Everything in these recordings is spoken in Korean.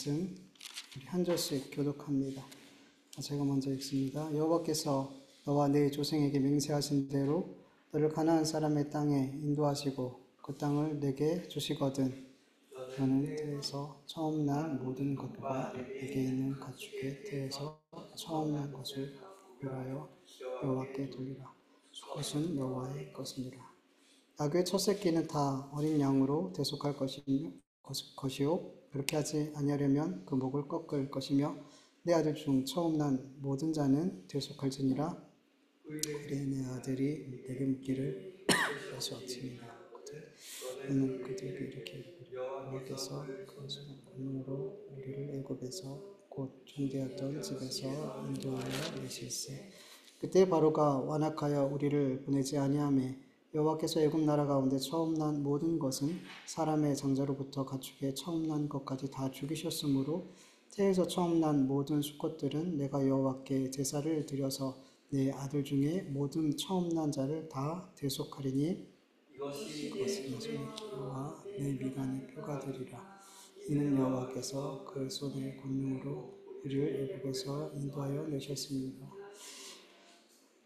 우리 한 절씩 교독합니다. 제가 먼저 읽습니다. 여호와께서 너와 네 조상에게 맹세하신 대로 너를 가나안 사람의 땅에 인도하시고 그 땅을 내게 주시거든 너는 태에서 처음 난 모든 것과 내게 있는 가축의 태에서 처음 난 것을 구별하여 여호와께 돌리라. 수컷은 여호와의 것이니라. 나귀의 첫 새끼는 다 어린 양으로 대속할 것이요 그렇게 하지 아니하려면 그 목을 꺾을 것이며 내 아들 중 처음 난 모든 자는 대속할지니라. 그래 내 아들이 내게 묻기를 다시 어찌니라. 너는 그들에게 이렇게 이르기를 여호와께서 그 권능으로 우리를 애굽에서 곧 종되었던 집에서 인도하여 내실세. 그때 바로가 완악하여 우리를 보내지 아니하매 여호와께서 애굽 나라 가운데 처음 난 모든 것은 사람의 장자로부터 가축의 처음 난 것까지 다 죽이셨으므로 태에서 처음 난 모든 수컷들은 내가 여호와께 제사를 드려서 내 아들 중에 모든 처음 난 자를 다 대속하리니 그것은 나중에 기와 내 미간의 표가 되리라. 이는 여호와께서 그 손의 권능으로 우리를 애굽에서 인도하여 내셨습니다.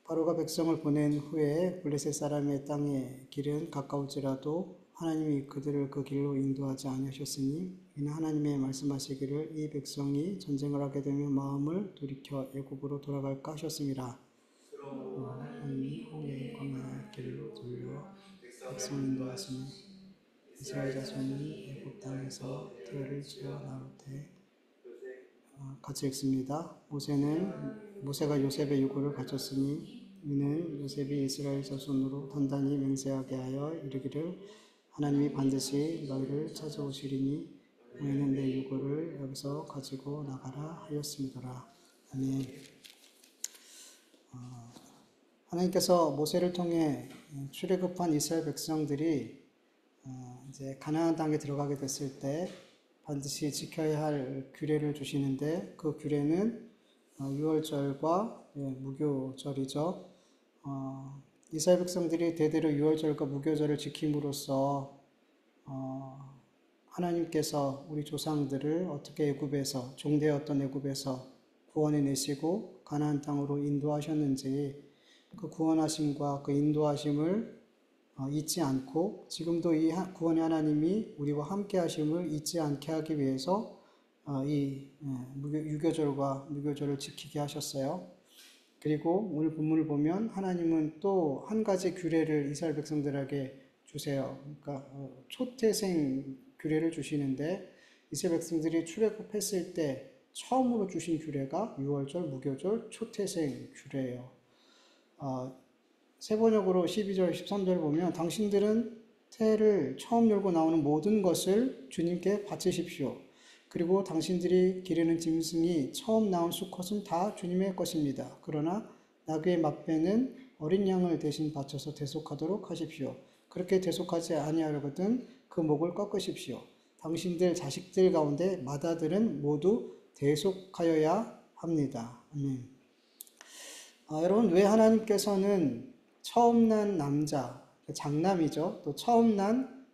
바로가 백성을 보낸 후에 블레셋 사람의 땅의 길은 가까울지라도 하나님이 그들을 그 길로 인도하지 아니하셨으니 이는 하나님의 말씀하시기를 이 백성이 전쟁을 하게 되면 마음을 돌이켜 애굽으로 돌아갈까 하셨습니다. 하나님이 후에 광야의 길로 돌려 백성을 인도하시니 이스라엘 자손이 애굽 땅에서 태를 지어 나올 때 같이 읽습니다. 모세가 요셉의 유고를 바쳤으니 이는 요셉이 이스라엘 자손으로 단단히 맹세하게 하여 이르기를 하나님이 반드시 너희를 찾아오시리니 너희는 내 유고를 여기서 가지고 나가라 하였음이더라. 아멘. 하나님께서 모세를 통해 출애굽한 이스라엘 백성들이 이제 가나안 땅에 들어가게 됐을 때 반드시 지켜야 할 규례를 주시는데 그 규례는 유월절과 무교절이죠. 이스라엘 백성들이 대대로 유월절과 무교절을 지킴으로써 하나님께서 우리 조상들을 어떻게 애굽에서 종되었던 애굽에서 구원해 내시고 가나안 땅으로 인도하셨는지 그 구원하심과 그 인도하심을 잊지 않고 지금도 이 구원의 하나님이 우리와 함께 하심을 잊지 않게 하기 위해서 이 유교절과 무교절을 지키게 하셨어요. 그리고 오늘 본문을 보면 하나님은 또 한 가지 규례를 이스라엘 백성들에게 주세요. 그러니까 초태생 규례를 주시는데 이스라엘 백성들이 출애굽했을 때 처음으로 주신 규례가 유월절, 무교절, 초태생 규례예요. 세번역으로 12절, 13절 보면 당신들은 태를 처음 열고 나오는 모든 것을 주님께 바치십시오. 그리고 당신들이 기르는 짐승이 처음 나온 수컷은 다 주님의 것입니다. 그러나 나귀의 맛배는 어린 양을 대신 바쳐서 대속하도록 하십시오. 그렇게 대속하지 아니하려거든 그 목을 꺾으십시오. 당신들 자식들 가운데 맏아들은 모두 대속하여야 합니다. 아멘. 여러분, 왜 하나님께서는 처음 난 남자, 장남이죠. 또 처음 난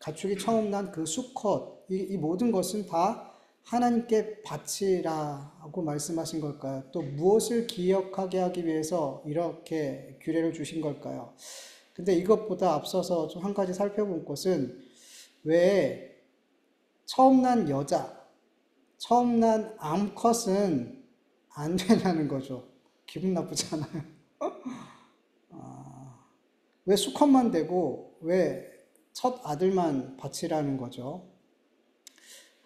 가축이 처음 난 그 수컷, 이 모든 것은 다 하나님께 바치라고 말씀하신 걸까요? 또 무엇을 기억하게 하기 위해서 이렇게 규례를 주신 걸까요? 근데 이것보다 앞서서 좀 한 가지 살펴볼 것은 왜 처음 난 여자, 처음 난 암컷은 안 되냐는 거죠. 기분 나쁘잖아요. 왜 수컷만 되고 왜 첫 아들만 바치라는 거죠?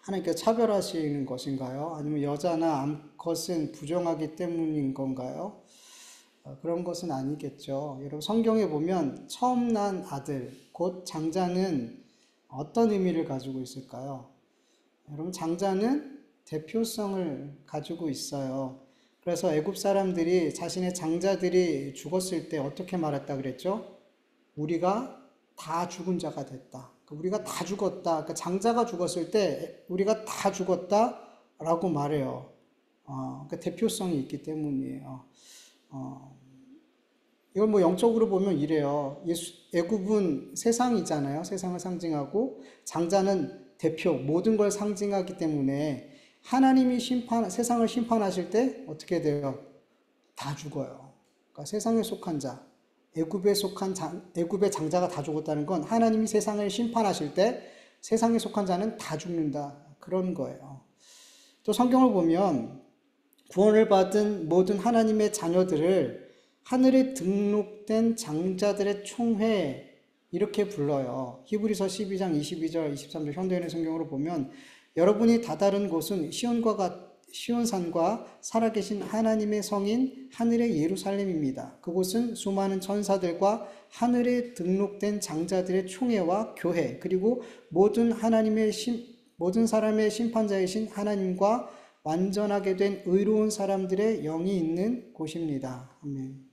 하나님께서 차별하시는 것인가요? 아니면 여자나 암컷은 부정하기 때문인 건가요? 그런 것은 아니겠죠. 여러분 성경에 보면 처음 난 아들, 곧 장자는 어떤 의미를 가지고 있을까요? 여러분 장자는 대표성을 가지고 있어요. 그래서 애굽 사람들이 자신의 장자들이 죽었을 때 어떻게 말했다 그랬죠? 우리가 다 죽은 자가 됐다. 우리가 다 죽었다. 그러니까 장자가 죽었을 때 우리가 다 죽었다라고 말해요. 그러니까 대표성이 있기 때문이에요. 이걸 뭐 영적으로 보면 이래요. 애굽은 세상이잖아요. 세상을 상징하고 장자는 대표, 모든 걸 상징하기 때문에 하나님이 세상을 심판하실 때 어떻게 돼요? 다 죽어요. 그러니까 세상에 속한 자, 애굽의 장자가 다 죽었다는 건 하나님이 세상을 심판하실 때 세상에 속한 자는 다 죽는다. 그런 거예요. 또 성경을 보면 구원을 받은 모든 하나님의 자녀들을 하늘에 등록된 장자들의 총회 이렇게 불러요. 히브리서 12장 22절 23절 현대인의 성경으로 보면 여러분이 다다른 곳은 시온산과 살아계신 하나님의 성인 하늘의 예루살렘입니다. 그곳은 수많은 천사들과 하늘에 등록된 장자들의 총회와 교회 그리고 모든 사람의 심판자이신 하나님과 완전하게 된 의로운 사람들의 영이 있는 곳입니다. 아멘.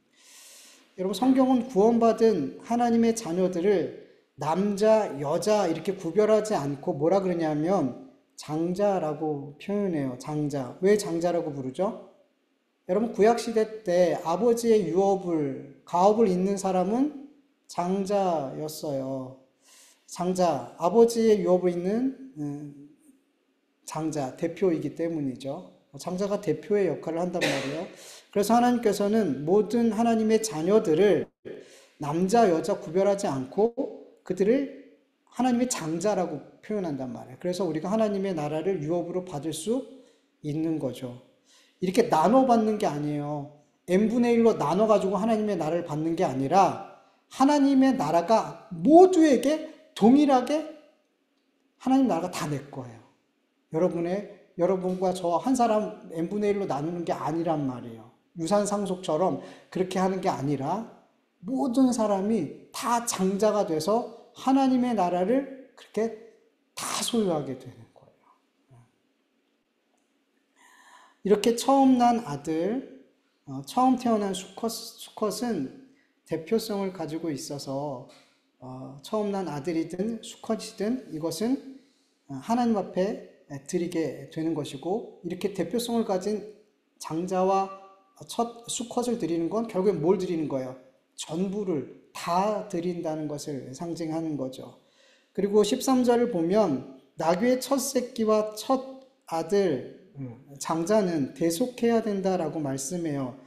여러분, 성경은 구원받은 하나님의 자녀들을 남자, 여자 이렇게 구별하지 않고 뭐라 그러냐면 장자라고 표현해요. 장자. 왜 장자라고 부르죠? 여러분, 구약시대 때 아버지의 가업을 잇는 사람은 장자였어요. 장자, 아버지의 유업을 잇는 장자, 대표이기 때문이죠. 장자가 대표의 역할을 한단 말이에요. 그래서 하나님께서는 모든 하나님의 자녀들을 남자, 여자 구별하지 않고 그들을 하나님의 장자라고 표현한단 말이에요. 그래서 우리가 하나님의 나라를 유업으로 받을 수 있는 거죠. 이렇게 나눠 받는 게 아니에요. n분의 1로 나눠가지고 하나님의 나라를 받는 게 아니라 하나님의 나라가 모두에게 동일하게 하나님 나라가 다 내 거예요. 여러분과 저 한 사람 n분의 1로 나누는 게 아니란 말이에요. 유산상속처럼 그렇게 하는 게 아니라 모든 사람이 다 장자가 돼서 하나님의 나라를 그렇게 다 소유하게 되는 거예요. 이렇게 처음 난 아들, 처음 태어난 수컷은 대표성을 가지고 있어서 처음 난 아들이든 수컷이든 이것은 하나님 앞에 드리게 되는 것이고 이렇게 대표성을 가진 장자와 첫 수컷을 드리는 건 결국엔 뭘 드리는 거예요? 전부를 다 드린다는 것을 상징하는 거죠. 그리고 13절을 보면 나귀의 첫 새끼와 첫 아들 장자는 대속해야 된다라고 말씀해요.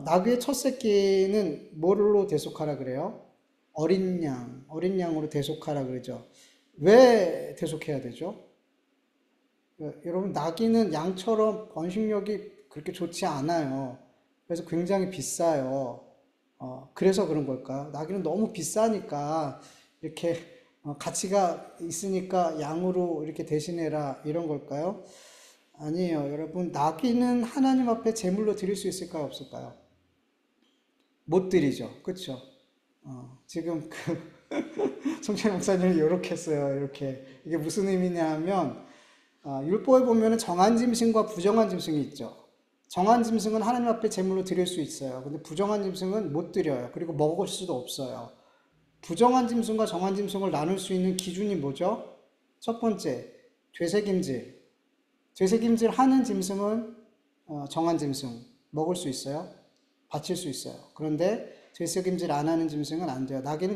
나귀의 첫 새끼는 뭐로 대속하라 그래요? 어린 양으로 대속하라 그러죠. 왜 대속해야 되죠? 여러분, 나귀는 양처럼 번식력이 그렇게 좋지 않아요. 그래서 굉장히 비싸요. 그래서 그런 걸까요? 나귀는 너무 비싸니까 이렇게 가치가 있으니까 양으로 이렇게 대신해라 이런 걸까요? 아니에요. 여러분, 나귀는 하나님 앞에 제물로 드릴 수 있을까요? 없을까요? 못 드리죠. 그렇죠? 지금 송찬 목사님이 이렇게 했어요. 이렇게. 이게 무슨 의미냐 면 율법에 보면 정한 짐승과 부정한 짐승이 있죠. 정한 짐승은 하나님 앞에 제물로 드릴 수 있어요. 근데 부정한 짐승은 못 드려요. 그리고 먹을 수도 없어요. 부정한 짐승과 정한 짐승을 나눌 수 있는 기준이 뭐죠? 첫 번째, 되새김질. 되새김질 하는 짐승은 정한 짐승 먹을 수 있어요. 바칠 수 있어요. 그런데 되새김질 안 하는 짐승은 안 돼요. 나귀는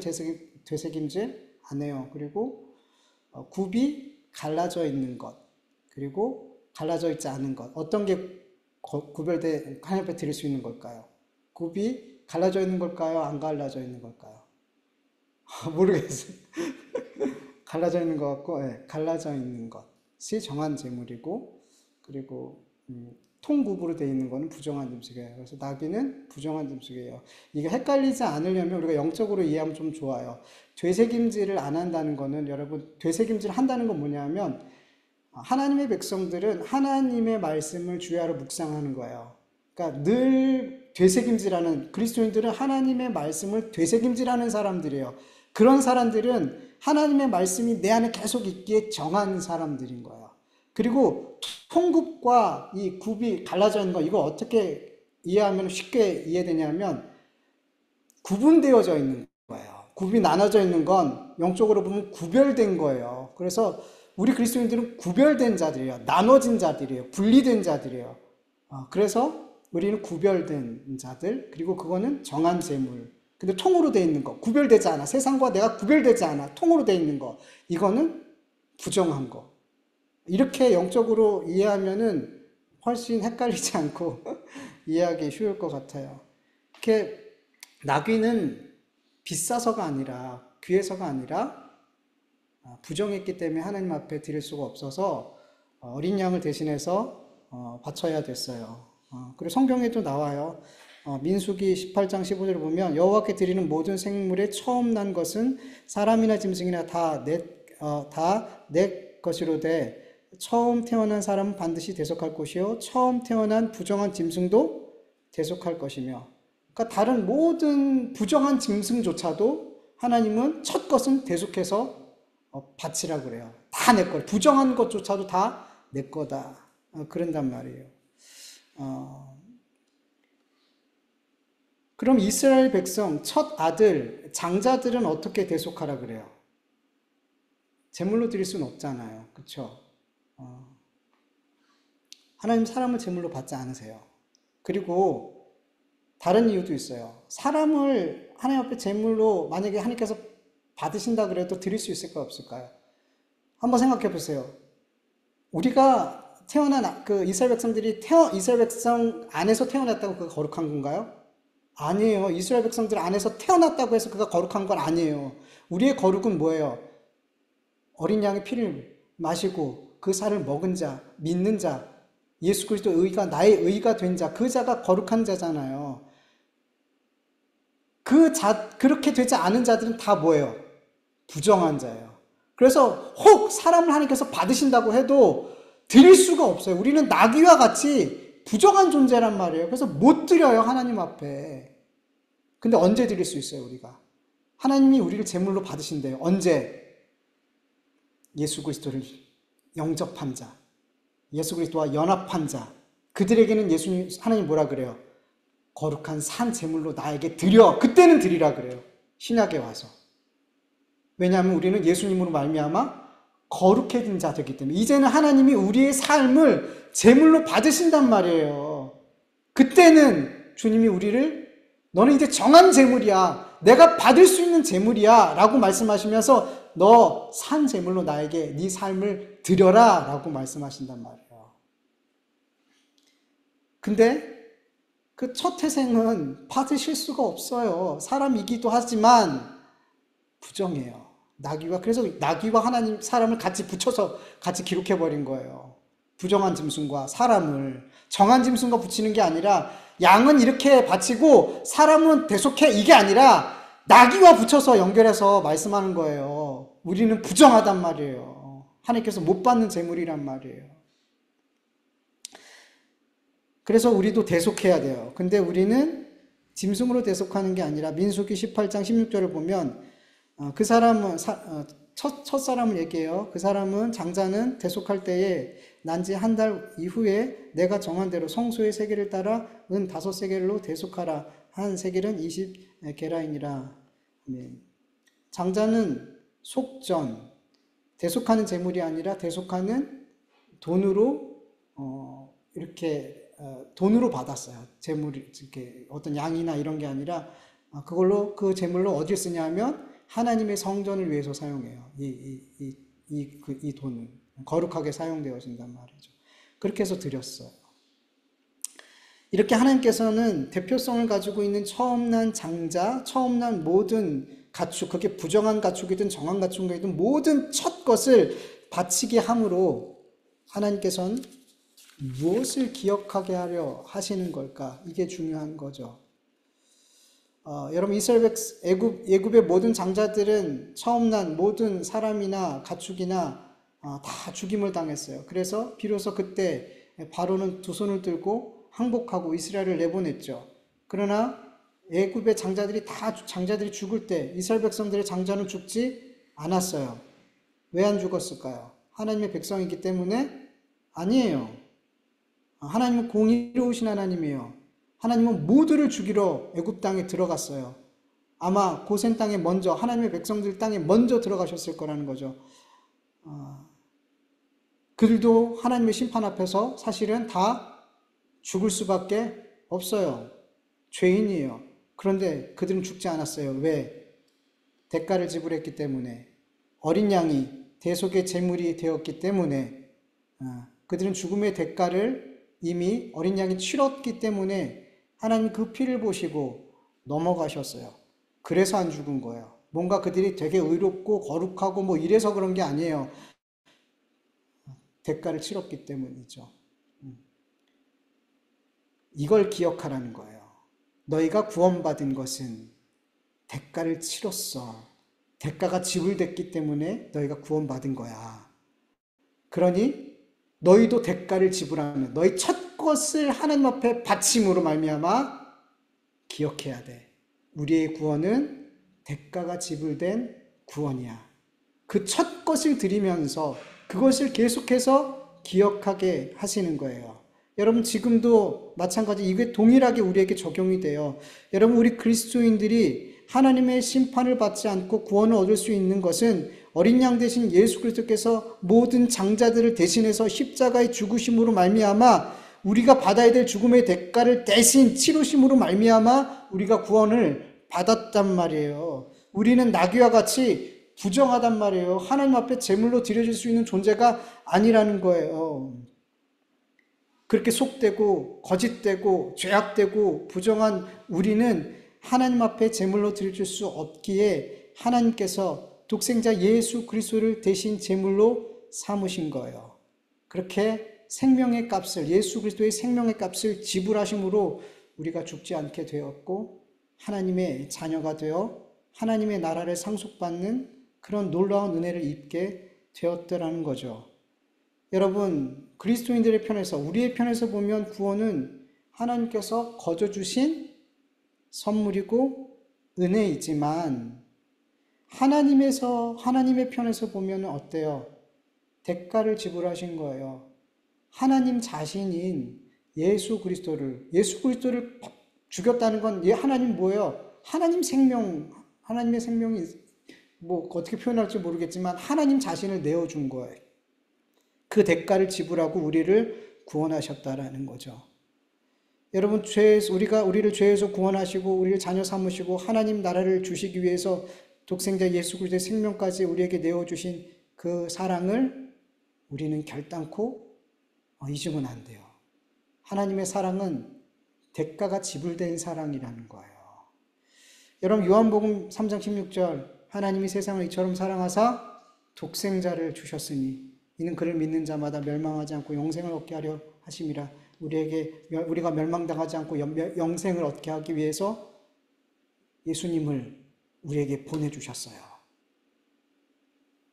되새김질 안 해요. 그리고 굽이 갈라져 있는 것, 그리고 갈라져 있지 않은 것. 어떤 게 구별돼 하나님 앞에 드릴 수 있는 걸까요? 굽이 갈라져 있는 걸까요? 안 갈라져 있는 걸까요? 모르겠어요. 갈라져 있는 것 같고, 네, 갈라져 있는 것이 정한 제물이고, 그리고 통굽으로 되어 있는 것은 부정한 짐승이에요. 그래서 나귀는 부정한 짐승이에요. 이게 헷갈리지 않으려면 우리가 영적으로 이해하면 좀 좋아요. 되새김질을 안 한다는 거는, 여러분, 되새김질 한다는 건 뭐냐면 하나님의 백성들은 하나님의 말씀을 주야로 묵상하는 거예요. 그러니까 늘 되새김질하는, 그리스도인들은 하나님의 말씀을 되새김질하는 사람들이에요. 그런 사람들은 하나님의 말씀이 내 안에 계속 있기에 정한 사람들인 거예요. 그리고 통굽과 이 굽이 갈라져 있는 거, 이거 어떻게 이해하면 쉽게 이해되냐면 구분되어져 있는 거예요. 굽이 나눠져 있는 건 영적으로 보면 구별된 거예요. 그래서 우리 그리스도인들은 구별된 자들이에요. 나눠진 자들이에요. 분리된 자들이에요. 그래서 우리는 구별된 자들, 그리고 그거는 정한 제물. 근데 통으로 되어 있는 거, 구별되지 않아. 세상과 내가 구별되지 않아. 통으로 되어 있는 거. 이거는 부정한 거. 이렇게 영적으로 이해하면은 훨씬 헷갈리지 않고 이해하기 쉬울 것 같아요. 이렇게 나귀는 비싸서가 아니라, 귀해서가 아니라 부정했기 때문에 하나님 앞에 드릴 수가 없어서 어린 양을 대신해서 바쳐야 됐어요. 그리고 성경에도 나와요. 민수기 18장 15절을 보면 여호와께 드리는 모든 생물의 처음 난 것은 사람이나 짐승이나 다 내 것이로되 처음 태어난 사람은 반드시 대속할 것이요 처음 태어난 부정한 짐승도 대속할 것이며, 그러니까 다른 모든 부정한 짐승조차도 하나님은 첫 것은 대속해서 바치라고 그래요. 다 내 거. 부정한 것조차도 다 내 거다. 그런단 말이에요. 그럼 이스라엘 백성 첫 아들 장자들은 어떻게 대속하라 그래요? 제물로 드릴 수는 없잖아요. 그렇죠? 하나님 사람을 제물로 받지 않으세요. 그리고 다른 이유도 있어요. 사람을 하나님 앞에 제물로 만약에 하나님께서 받으신다 그래도 드릴 수 있을까요? 없을까요? 한번 생각해 보세요. 우리가 태어난 그 이스라엘 백성들이 이스라엘 백성 안에서 태어났다고 그가 거룩한 건가요? 아니에요. 이스라엘 백성들 안에서 태어났다고 해서 그가 거룩한 건 아니에요. 우리의 거룩은 뭐예요? 어린 양의 피를 마시고 그 살을 먹은 자, 믿는 자, 예수 그리스도 의가 나의 의가 된 자, 그 자가 거룩한 자잖아요. 그렇게 되지 않은 자들은 다 뭐예요? 부정한 자예요. 그래서 혹 사람을 하나님께서 받으신다고 해도 드릴 수가 없어요. 우리는 나귀와 같이 부정한 존재란 말이에요. 그래서 못 드려요, 하나님 앞에. 근데 언제 드릴 수 있어요, 우리가? 하나님이 우리를 제물로 받으신대요. 언제? 예수 그리스도를 영접한 자, 예수 그리스도와 연합한 자, 그들에게는 하나님 뭐라 그래요? 거룩한 산 제물로 나에게 드려. 그때는 드리라 그래요. 신약에 와서. 왜냐하면 우리는 예수님으로 말미암아 거룩해진 자 되기 때문에 이제는 하나님이 우리의 삶을 제물로 받으신단 말이에요. 그때는 주님이 우리를 너는 이제 정한 제물이야. 내가 받을 수 있는 제물이야. 라고 말씀하시면서 너 산 제물로 나에게 네 삶을 드려라. 라고 말씀하신단 말이에요. 근데 그 첫 태생은 받으실 수가 없어요. 사람이기도 하지만 부정해요. 그래서 나귀와 하나님 사람을 같이 붙여서 같이 기록해버린 거예요. 부정한 짐승과 사람을 정한 짐승과 붙이는 게 아니라 양은 이렇게 바치고 사람은 대속해 이게 아니라 나귀와 붙여서 연결해서 말씀하는 거예요. 우리는 부정하단 말이에요. 하나님께서 못 받는 제물이란 말이에요. 그래서 우리도 대속해야 돼요. 근데 우리는 짐승으로 대속하는 게 아니라 민수기 18장 16절을 보면 그 사람은 첫 사람을 얘기해요. 그 사람은 장자는 대속할 때에 난 지 한 달 이후에 내가 정한 대로 성소의 세겔을 따라 은 5세겔로 대속하라. 한 세겔은 20게라이니라. 장자는 속전, 대속하는 제물이 아니라 대속하는 돈으로 이렇게 돈으로 받았어요. 제물이 이렇게 어떤 양이나 이런 게 아니라 그걸로 그 제물로 어디를 쓰냐 하면 하나님의 성전을 위해서 사용해요. 이 돈은 거룩하게 사용되어진단 말이죠. 그렇게 해서 드렸어요. 이렇게 하나님께서는 대표성을 가지고 있는 처음 난 장자, 처음 난 모든 가축, 그게 부정한 가축이든 정한 가축이든 모든 첫 것을 바치게 함으로 하나님께서는 무엇을 기억하게 하려 하시는 걸까? 이게 중요한 거죠. 여러분 애굽의 모든 장자들은 처음 난 모든 사람이나 가축이나 다 죽임을 당했어요. 그래서 비로소 그때 바로는 두 손을 들고 항복하고 이스라엘을 내보냈죠. 그러나 애굽의 장자들이 죽을 때 이스라엘 백성들의 장자는 죽지 않았어요. 왜 안 죽었을까요? 하나님의 백성이기 때문에? 아니에요. 하나님은 공의로우신 하나님이에요. 하나님은 모두를 죽이러 애굽 땅에 들어갔어요. 아마 고센 땅에 먼저 하나님의 백성들 땅에 먼저 들어가셨을 거라는 거죠. 그들도 하나님의 심판 앞에서 사실은 다 죽을 수밖에 없어요. 죄인이에요. 그런데 그들은 죽지 않았어요. 왜? 대가를 지불했기 때문에. 어린 양이 대속의 제물이 되었기 때문에 그들은 죽음의 대가를 이미 어린 양이 치렀기 때문에 하나님 그 피를 보시고 넘어가셨어요. 그래서 안 죽은 거예요. 뭔가 그들이 되게 의롭고 거룩하고 뭐 이래서 그런 게 아니에요. 대가를 치렀기 때문이죠. 이걸 기억하라는 거예요. 너희가 구원받은 것은 대가를 치렀어. 대가가 지불됐기 때문에 너희가 구원받은 거야. 그러니 너희도 대가를 지불하면 너희 첫 것을 하나님 앞에 바침으로 말미암아 기억해야 돼. 우리의 구원은 대가가 지불된 구원이야. 그 첫 것을 드리면서 그것을 계속해서 기억하게 하시는 거예요. 여러분 지금도 마찬가지 이게 동일하게 우리에게 적용이 돼요. 여러분 우리 그리스도인들이 하나님의 심판을 받지 않고 구원을 얻을 수 있는 것은 어린 양 대신 예수 그리스도께서 모든 장자들을 대신해서 십자가의 죽으심으로 말미암아 우리가 받아야 될 죽음의 대가를 대신 치르심으로 말미암아 우리가 구원을 받았단 말이에요. 우리는 나귀와 같이 부정하단 말이에요. 하나님 앞에 제물로 드려질 수 있는 존재가 아니라는 거예요. 그렇게 속되고 거짓되고 죄악되고 부정한 우리는 하나님 앞에 제물로 드릴 수 없기에 하나님께서 독생자 예수 그리스도를 대신 제물로 삼으신 거예요. 그렇게 생명의 값을 예수 그리스도의 생명의 값을 지불하심으로 우리가 죽지 않게 되었고 하나님의 자녀가 되어 하나님의 나라를 상속받는 그런 놀라운 은혜를 입게 되었더라는 거죠. 여러분 그리스도인들의 편에서 우리의 편에서 보면 구원은 하나님께서 거저 주신 선물이고 은혜이지만 하나님의 편에서 보면 어때요? 대가를 지불하신 거예요. 하나님 자신인 예수 그리스도를 죽였다는 건 하나님 뭐예요? 하나님의 생명이 뭐 어떻게 표현할지 모르겠지만 하나님 자신을 내어준 거예요. 그 대가를 지불하고 우리를 구원하셨다라는 거죠. 여러분 우리를 죄에서 구원하시고 우리를 자녀 삼으시고 하나님 나라를 주시기 위해서 독생자 예수 그리스도의 생명까지 우리에게 내어주신 그 사랑을 우리는 결단코 잊으면 안 돼요. 하나님의 사랑은 대가가 지불된 사랑이라는 거예요. 여러분 요한복음 3장 16절 하나님이 세상을 이처럼 사랑하사 독생자를 주셨으니 이는 그를 믿는 자마다 멸망하지 않고 영생을 얻게 하려 하심이라. 우리가 멸망당하지 않고 영생을 얻게 하기 위해서 예수님을 우리에게 보내주셨어요.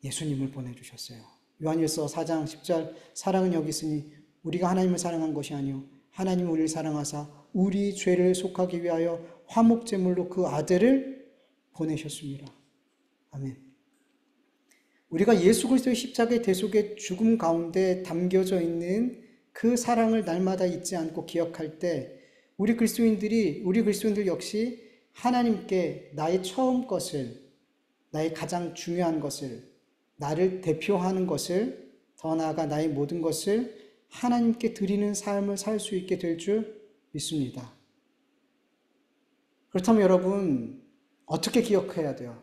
예수님을 보내주셨어요. 요한일서 4장 10절 사랑은 여기 있으니 우리가 하나님을 사랑한 것이 아니요 하나님은 우리를 사랑하사 우리 죄를 속하기 위하여 화목제물로 그 아들을 보내셨습니다. 아멘. 우리가 예수 그리스도의 십자가의 대속의 죽음 가운데 담겨져 있는 그 사랑을 날마다 잊지 않고 기억할 때 우리 그리스도인들 역시 하나님께 나의 처음 것을, 나의 가장 중요한 것을, 나를 대표하는 것을, 더 나아가 나의 모든 것을 하나님께 드리는 삶을 살 수 있게 될 줄 믿습니다. 그렇다면 여러분 어떻게 기억해야 돼요?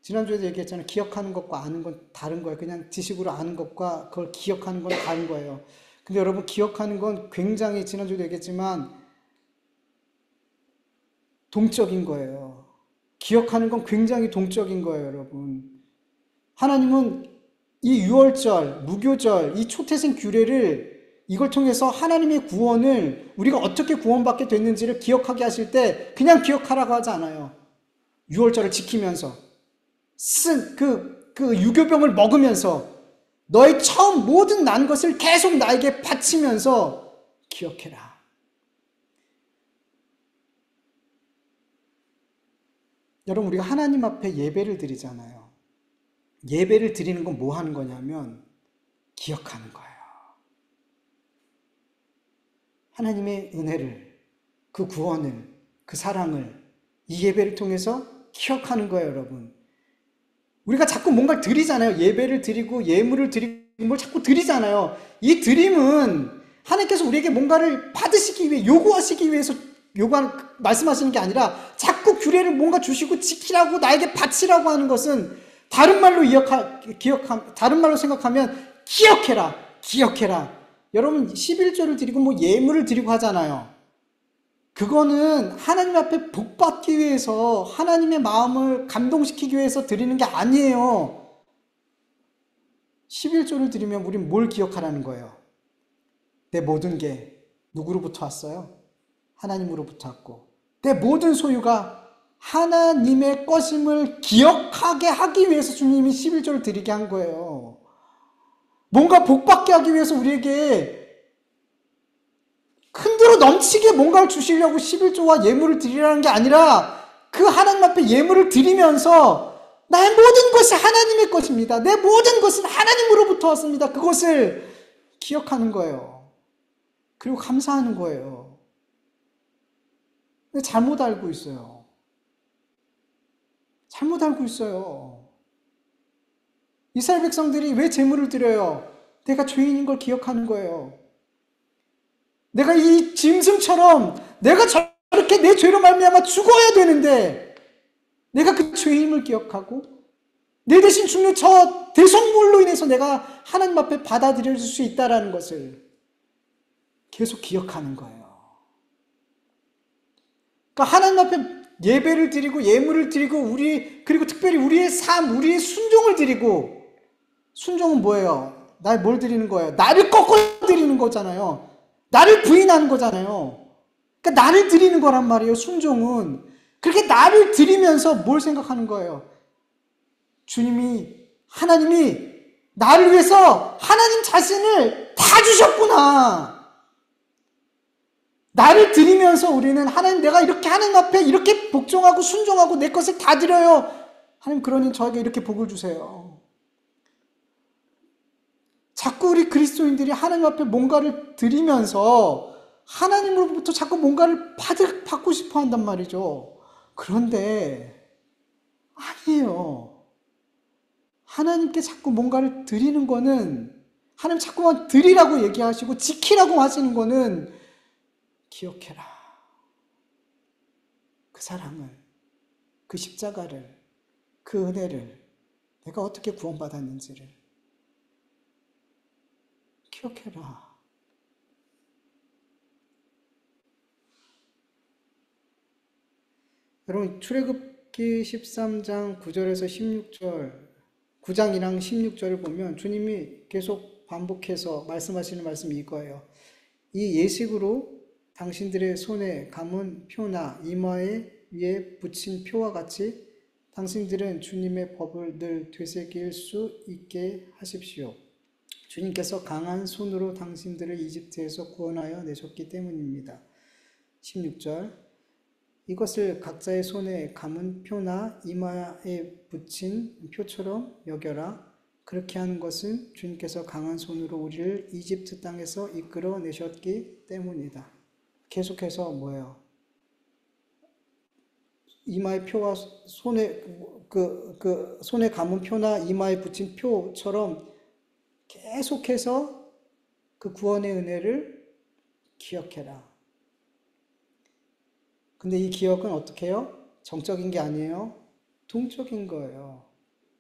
지난주에도 얘기했잖아요. 기억하는 것과 아는 건 다른 거예요. 그냥 지식으로 아는 것과 그걸 기억하는 건 다른 거예요. 근데 여러분 기억하는 건 굉장히 지난주에도 얘기했지만 동적인 거예요. 기억하는 건 굉장히 동적인 거예요, 여러분. 하나님은 이 유월절, 무교절, 이 초태생 규례를 이걸 통해서 하나님의 구원을 우리가 어떻게 구원받게 됐는지를 기억하게 하실 때 그냥 기억하라고 하지 않아요. 유월절을 지키면서 그 유교병을 먹으면서 너의 처음 모든 난 것을 계속 나에게 바치면서 기억해라. 여러분 우리가 하나님 앞에 예배를 드리잖아요. 예배를 드리는 건 뭐 하는 거냐면 기억하는 거예요. 하나님의 은혜를, 그 구원을, 그 사랑을 이 예배를 통해서 기억하는 거예요, 여러분. 우리가 자꾸 뭔가를 드리잖아요. 예배를 드리고 예물을 드리고 뭘 자꾸 드리잖아요. 이 드림은 하나님께서 우리에게 뭔가를 받으시기 위해, 요구하시기 위해서 말씀하시는 게 아니라 자꾸 규례를 뭔가 주시고 지키라고 나에게 바치라고 하는 것은 다른 말로 다른 말로 생각하면 기억해라, 기억해라. 여러분 11조를 드리고 뭐 예물을 드리고 하잖아요. 그거는 하나님 앞에 복 받기 위해서 하나님의 마음을 감동시키기 위해서 드리는 게 아니에요. 11조를 드리면 우린 뭘 기억하라는 거예요? 내 모든 게 누구로부터 왔어요? 하나님으로부터 왔고 내 모든 소유가 하나님의 것임을 기억하게 하기 위해서 주님이 11조를 드리게 한 거예요. 뭔가 복받게 하기 위해서 우리에게 흔들어 넘치게 뭔가를 주시려고 11조와 예물을 드리라는 게 아니라 그 하나님 앞에 예물을 드리면서 나의 모든 것이 하나님의 것입니다. 내 모든 것은 하나님으로부터 왔습니다. 그것을 기억하는 거예요. 그리고 감사하는 거예요. 근데 잘못 알고 있어요. 잘못 알고 있어요. 이스라엘 백성들이 왜 제물을 드려요? 내가 죄인인 걸 기억하는 거예요. 내가 이 짐승처럼 내가 저렇게 내 죄로 말미암아 죽어야 되는데 내가 그 죄임을 기억하고 내 대신 죽는 저 대성물로 인해서 내가 하나님 앞에 받아들일 수 있다는 것을 계속 기억하는 거예요. 그러니까 하나님 앞에 예배를 드리고 예물을 드리고 그리고 특별히 우리의 삶, 우리의 순종을 드리고 순종은 뭐예요? 날 뭘 드리는 거예요? 나를 꺾어 드리는 거잖아요. 나를 부인하는 거잖아요. 그러니까 나를 드리는 거란 말이에요. 순종은. 그렇게 나를 드리면서 뭘 생각하는 거예요? 하나님이 나를 위해서 하나님 자신을 다 주셨구나. 나를 드리면서 우리는 하나님 내가 이렇게 하나님 앞에 이렇게 복종하고 순종하고 내 것을 다 드려요. 하나님 그러니 저에게 이렇게 복을 주세요. 자꾸 우리 그리스도인들이 하나님 앞에 뭔가를 드리면서 하나님으로부터 자꾸 뭔가를 받고 싶어 한단 말이죠. 그런데 아니에요. 하나님께 자꾸 뭔가를 드리는 거는 하나님 자꾸만 드리라고 얘기하시고 지키라고 하시는 거는 기억해라. 그 사랑을, 그 십자가를, 그 은혜를 내가 어떻게 구원받았는지를 기억해라. 여러분 출애굽기 13장 9절에서 16절 9장이랑 16절을 보면 주님이 계속 반복해서 말씀하시는 말씀이 이거예요. 이 예식으로 당신들의 손에 감은 표나 이마에 위에 붙인 표와 같이 당신들은 주님의 법을 늘 되새길 수 있게 하십시오. 주님께서 강한 손으로 당신들을 이집트에서 구원하여 내셨기 때문입니다. 16절 이것을 각자의 손에 감은 표나 이마에 붙인 표처럼 여겨라. 그렇게 하는 것은 주님께서 강한 손으로 우리를 이집트 땅에서 이끌어 내셨기 때문이다. 계속해서 뭐예요? 이마의 표와 손에 감은 표나 이마에 붙인 표처럼 계속해서 그 구원의 은혜를 기억해라. 근데 이 기억은 어떻게 해요? 정적인 게 아니에요. 동적인 거예요.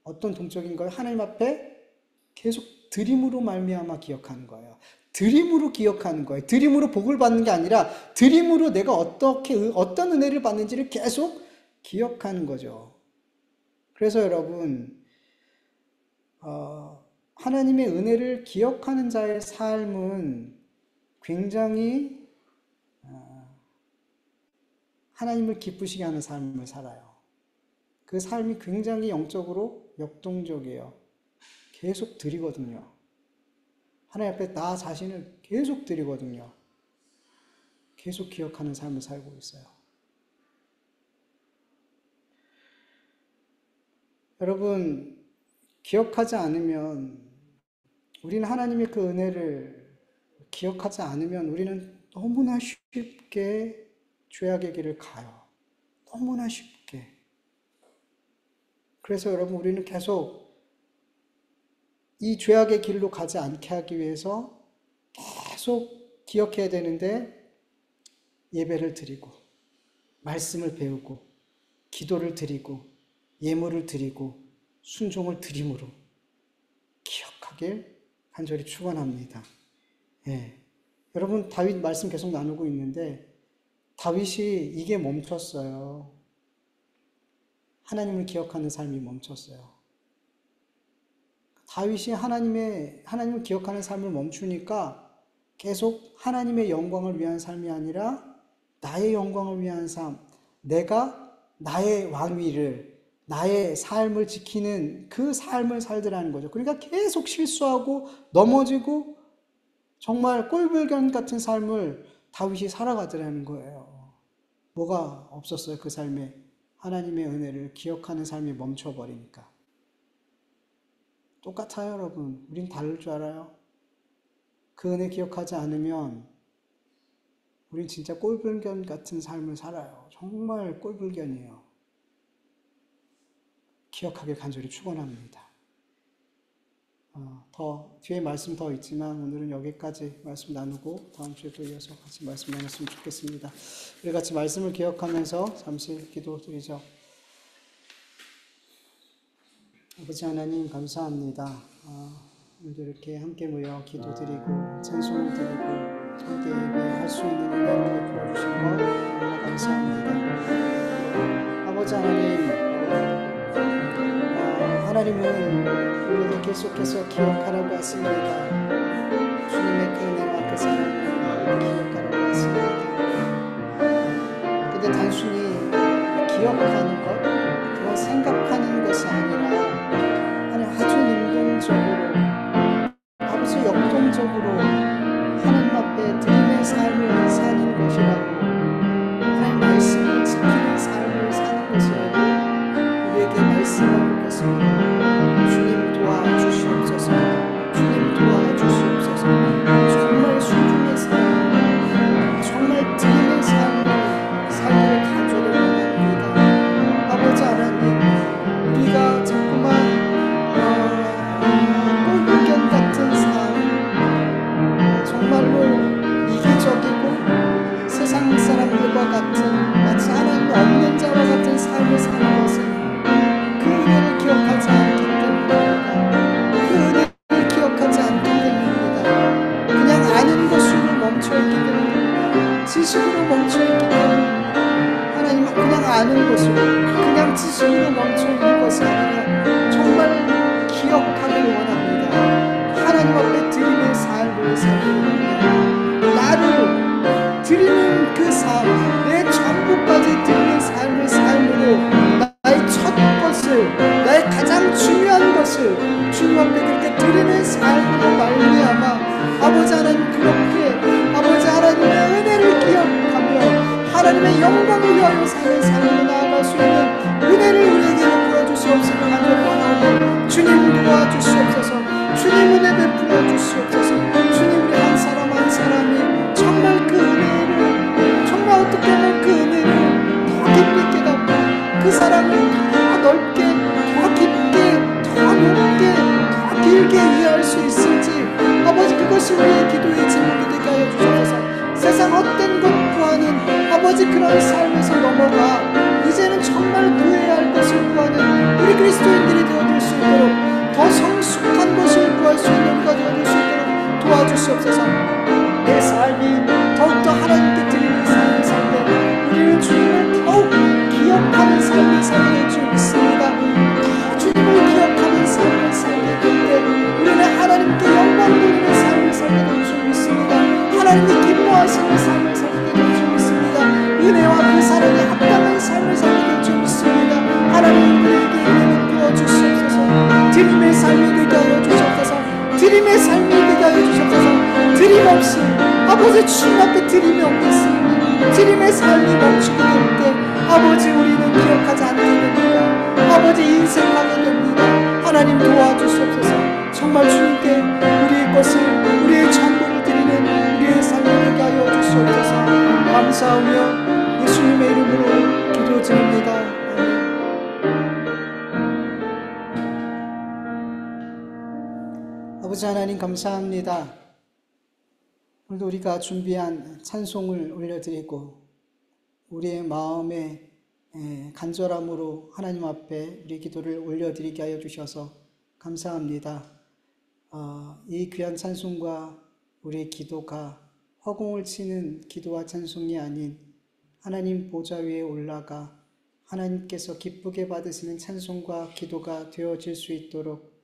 어떤 동적인 거예요? 하나님 앞에 계속 드림으로 말미암아 기억하는 거예요. 드림으로 기억하는 거예요. 드림으로 복을 받는 게 아니라 드림으로 내가 어떤 은혜를 받는지를 계속 기억하는 거죠. 그래서 여러분 하나님의 은혜를 기억하는 자의 삶은 굉장히 하나님을 기쁘시게 하는 삶을 살아요. 그 삶이 굉장히 영적으로 역동적이에요. 계속 드리거든요. 하나님 앞에 나 자신을 계속 드리거든요. 계속 기억하는 삶을 살고 있어요. 여러분, 기억하지 않으면, 우리는 하나님의 그 은혜를 기억하지 않으면 우리는 너무나 쉽게 죄악의 길을 가요. 너무나 쉽게. 그래서 여러분 우리는 계속 이 죄악의 길로 가지 않게 하기 위해서 계속 기억해야 되는데 예배를 드리고 말씀을 배우고 기도를 드리고 예물을 드리고 순종을 드림으로 기억하길 간절히 축원합니다. 예. 여러분, 다윗 말씀 계속 나누고 있는데 다윗이 이게 멈췄어요. 하나님을 기억하는 삶이 멈췄어요. 다윗이 하나님을 기억하는 삶을 멈추니까 계속 하나님의 영광을 위한 삶이 아니라 나의 영광을 위한 삶, 내가 나의 왕위를, 나의 삶을 지키는 그 삶을 살더라는 거죠. 그러니까 계속 실수하고 넘어지고 정말 꼴불견 같은 삶을 다윗이 살아가더라는 거예요. 뭐가 없었어요, 그 삶에? 하나님의 은혜를 기억하는 삶이 멈춰버리니까. 똑같아요, 여러분. 우린 다를 줄 알아요? 그 은혜 기억하지 않으면 우린 진짜 꼴불견 같은 삶을 살아요. 정말 꼴불견이에요. 기억하길 간절히 축원합니다. 더 뒤에 말씀 더 있지만 오늘은 여기까지 말씀 나누고 다음 주에 또 이어서 같이 말씀 나눴으면 좋겠습니다. 우리 같이 말씀을 기억하면서 잠시 기도드리죠. 아버지 하나님 감사합니다. 오늘도 이렇게 함께 모여 기도드리고 찬송을 드리고 함께 예배할 수 있는 은혜를 베풀어 주신 것 너무 감사합니다. 아버지 하나님은 우리에게 계속해서 기억하라고 하십니다. 주님의 그 은혜와 그 사랑을 기억하라고 하십니다. 근데 단순히 기억하는 것, 그런 생각하는 것이 아니라 아주 능동적으로, 아버지 역동적으로 하나님 앞에 드림의 삶을 사는 것이라고, 하나님 말씀을 지키는 삶을 사는 것이라고 우리에게 말씀하고 계십니다. 주님 도와주시옵소서. 주님 도와주시옵소서. 정말 순종의 삶, 정말 드림의 삶을 살기를 간절히 원합니다. 아버지 하나님, 우리가 자꾸만 꼴불견 같은 삶, 정말로 이기적이고 세상 사람들과 같은 마치 하나님 없는 자와 같은 삶을 사는 것은 그 은혜를 기억하지 않기 때문입니다. 그 은혜를 기억하지 않기 때문입니다. 그냥 아는 것으로 멈춰있기 때문입니다. 지식으로 멈춰있기 때문입니다. 하나님, 그냥 아는 것으로, 그냥 지식으로 멈춰있는 것이 아니라 정말 기억하길 원합니다. 하나님 앞에 드림의 삶을 살기를 원합니다. 나를 드리는 그 삶, 내 전부까지 드리는 삶을 삶으로 나의 첫 것을, 나의 가장 중요한 것을 주님 앞에 그렇게 드리는 삶으로 말미암아 아버지 하나님, 그렇게 아버지 하나님의 은혜를 기억하며 하나님의 영광을 위하여 사는 삶으로 나아갈 수 있는 은혜를 우리에게 베풀어 주시옵소서. 간절히 원하오니 주님 도와주시옵소서. 주님 은혜 베풀어 주시옵소서. 주님, 우리 한 사람 한 사람이 정말 그 은혜를, 정말 어떻게 하면 그 은혜를 더 깊이 깨닫고 그 사람을 더 넓게, 더 깊게, 더 높게, 더 길게 이해할 수 있을지 아버지, 그것이 우리의 기도의 제목이 되게 하여 주셔서 세상 헛된 것 구하는 아버지 그런 삶에서 넘어가 이제는 정말 구해야 할 것을 구하는 우리 그리스도인들이 되어줄 수 있도록, 더 성숙한 것을 구할 수 있는 우리가 되어줄 수 있도록 도와주시옵소서. 내 삶이 더욱더 하나님께 드리는 삶을 살 때 우리는 주님을 더욱 기억하는 삶을 살게 될 줄 믿습니다. 주님을 기억하는 삶을 살게 될 때 우리는 하나님께 영광 돌리는 삶을 살게 될 줄 믿습니다. 하나님이 기뻐하시는 삶을 살게 될 줄 믿습니다. 은혜와 그 사랑에 합당한 삶을 살게 될 줄 믿습니다. 하나님, 우리에게 은혜를 부어주시옵소서. 드림의 삶이 되게 하여 주시옵소서. 드림의 삶이 되게 하여 주시옵소서. 드림 없이 아버지 주님 앞에 드림이 없겠습니다. 드림의 삶이 멈추게 될 때 아버지, 우리는 기억하지 않게 됩니다. 아버지, 인생하게 됩니다. 하나님 도와주시옵소서. 정말 주님께 우리의 것을, 우리의 전부를 드리는 우리의 삶이 되게 하여 주시옵소서. 감사하며 예수님의 이름으로 기도드립니다. 아버지 하나님 감사합니다. 오늘도 우리가 준비한 찬송을 올려드리고 우리의 마음에 간절함으로 하나님 앞에 우리 기도를 올려드리게 하여 주셔서 감사합니다. 이 귀한 찬송과 우리의 기도가 허공을 치는 기도와 찬송이 아닌 하나님 보좌 위에 올라가 하나님께서 기쁘게 받으시는 찬송과 기도가 되어질 수 있도록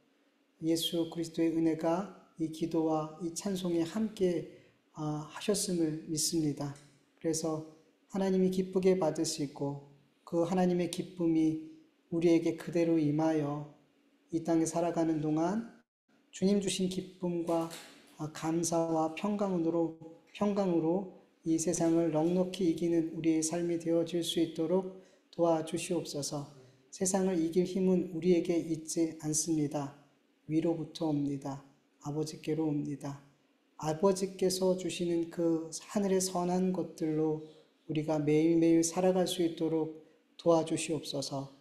예수 그리스도의 은혜가 이 기도와 이 찬송에 함께 하셨음을 믿습니다. 그래서 하나님이 기쁘게 받으시고 그 하나님의 기쁨이 우리에게 그대로 임하여 이 땅에 살아가는 동안 주님 주신 기쁨과 감사와 평강으로 이 세상을 넉넉히 이기는 우리의 삶이 되어질 수 있도록 도와주시옵소서. 세상을 이길 힘은 우리에게 있지 않습니다. 위로부터 옵니다. 아버지께로 옵니다. 아버지께서 주시는 그 하늘의 선한 것들로 우리가 매일매일 살아갈 수 있도록 도와주시옵소서.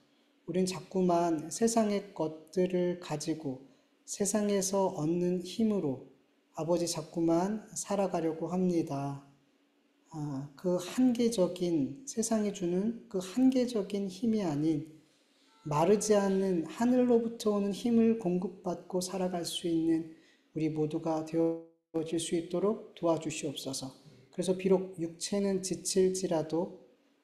우린 자꾸만 세상의 것들을 가지고 세상에서 얻는 힘으로 아버지 자꾸만 살아가려고 합니다. 그 한계적인 세상이 주는 그 한계적인 힘이 아닌 마르지 않는 하늘로부터 오는 힘을 공급받고 살아갈 수 있는 우리 모두가 되어질 수 있도록 도와주시옵소서. 그래서 비록 육체는 지칠지라도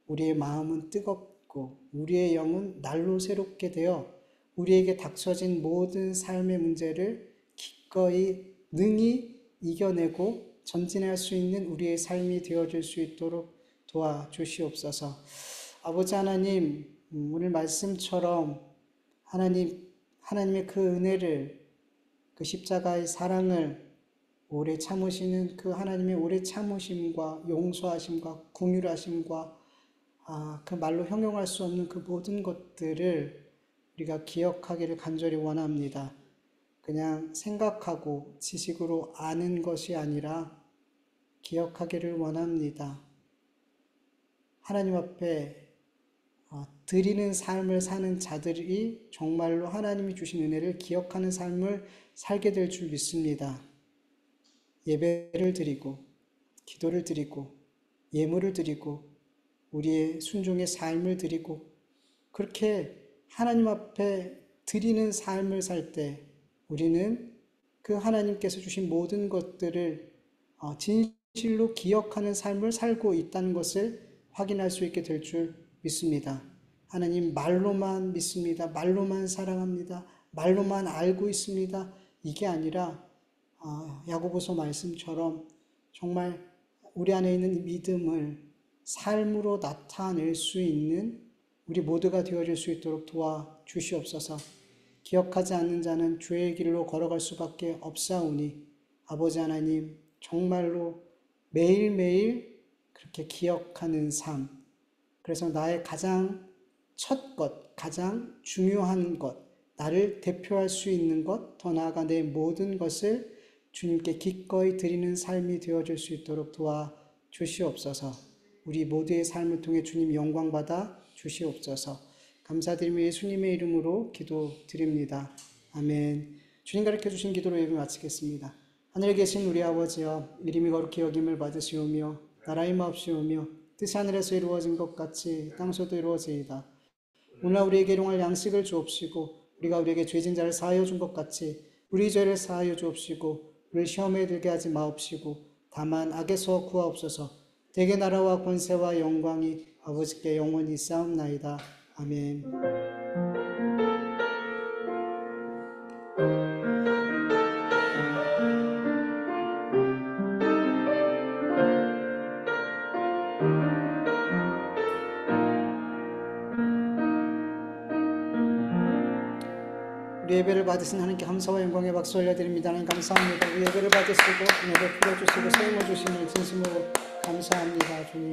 우리의 마음은 뜨겁고 우리의 영은 날로 새롭게 되어 우리에게 닥쳐진 모든 삶의 문제를 기꺼이 능히 이겨내고 전진할 수 있는 우리의 삶이 되어질 수 있도록 도와주시옵소서. 아버지 하나님, 오늘 말씀처럼 하나님의 그 은혜를, 그 십자가의 사랑을 오래 참으시는 그 하나님의 오래 참으심과 용서하심과 긍휼하심과 그 말로 형용할 수 없는 그 모든 것들을 우리가 기억하기를 간절히 원합니다. 그냥 생각하고 지식으로 아는 것이 아니라 기억하기를 원합니다. 하나님 앞에 드리는 삶을 사는 자들이 정말로 하나님이 주신 은혜를 기억하는 삶을 살게 될 줄 믿습니다. 예배를 드리고 기도를 드리고 예물을 드리고 우리의 순종의 삶을 드리고 그렇게 하나님 앞에 드리는 삶을 살 때 우리는 그 하나님께서 주신 모든 것들을 진실로 기억하는 삶을 살고 있다는 것을 확인할 수 있게 될 줄 믿습니다. 하나님 말로만 믿습니다. 말로만 사랑합니다. 말로만 알고 있습니다. 이게 아니라 야고보서 말씀처럼 정말 우리 안에 있는 믿음을 삶으로 나타낼 수 있는 우리 모두가 되어질 수 있도록 도와주시옵소서. 기억하지 않는 자는 죄의 길로 걸어갈 수밖에 없사오니 아버지 하나님 정말로 매일매일 그렇게 기억하는 삶, 그래서 나의 가장 첫 것, 가장 중요한 것, 나를 대표할 수 있는 것, 더 나아가 내 모든 것을 주님께 기꺼이 드리는 삶이 되어질 수 있도록 도와주시옵소서. 우리 모두의 삶을 통해 주님 영광 받아 주시옵소서. 감사드리며 예수님의 이름으로 기도드립니다. 아멘. 주님 가르쳐 주신 기도로 예배 마치겠습니다. 하늘에 계신 우리 아버지여, 이름이 거룩히 여김을 받으시오며 나라의 마옵시오며 뜻이 하늘에서 이루어진 것 같이 땅에서도 이루어지이다. 오늘 우리에게 일용할 양식을 주옵시고 우리가 우리에게 죄진 자를 사하여 준 것 같이 우리 죄를 사하여 주옵시고 우리를 시험에 들게 하지 마옵시고 다만 악에서 구하옵소서. 대개 나라와 권세와 영광이 아버지께 영원히 싸움나이다. 아멘. 우리 예배를 받으신 하나님께 감사와 영광의 박수 올려드립니다. 하나님 감사합니다. 우리 예배를 받으시고 은혜를 풀어주시고 세움을 주시는 진심으로 감사합니다. 주님.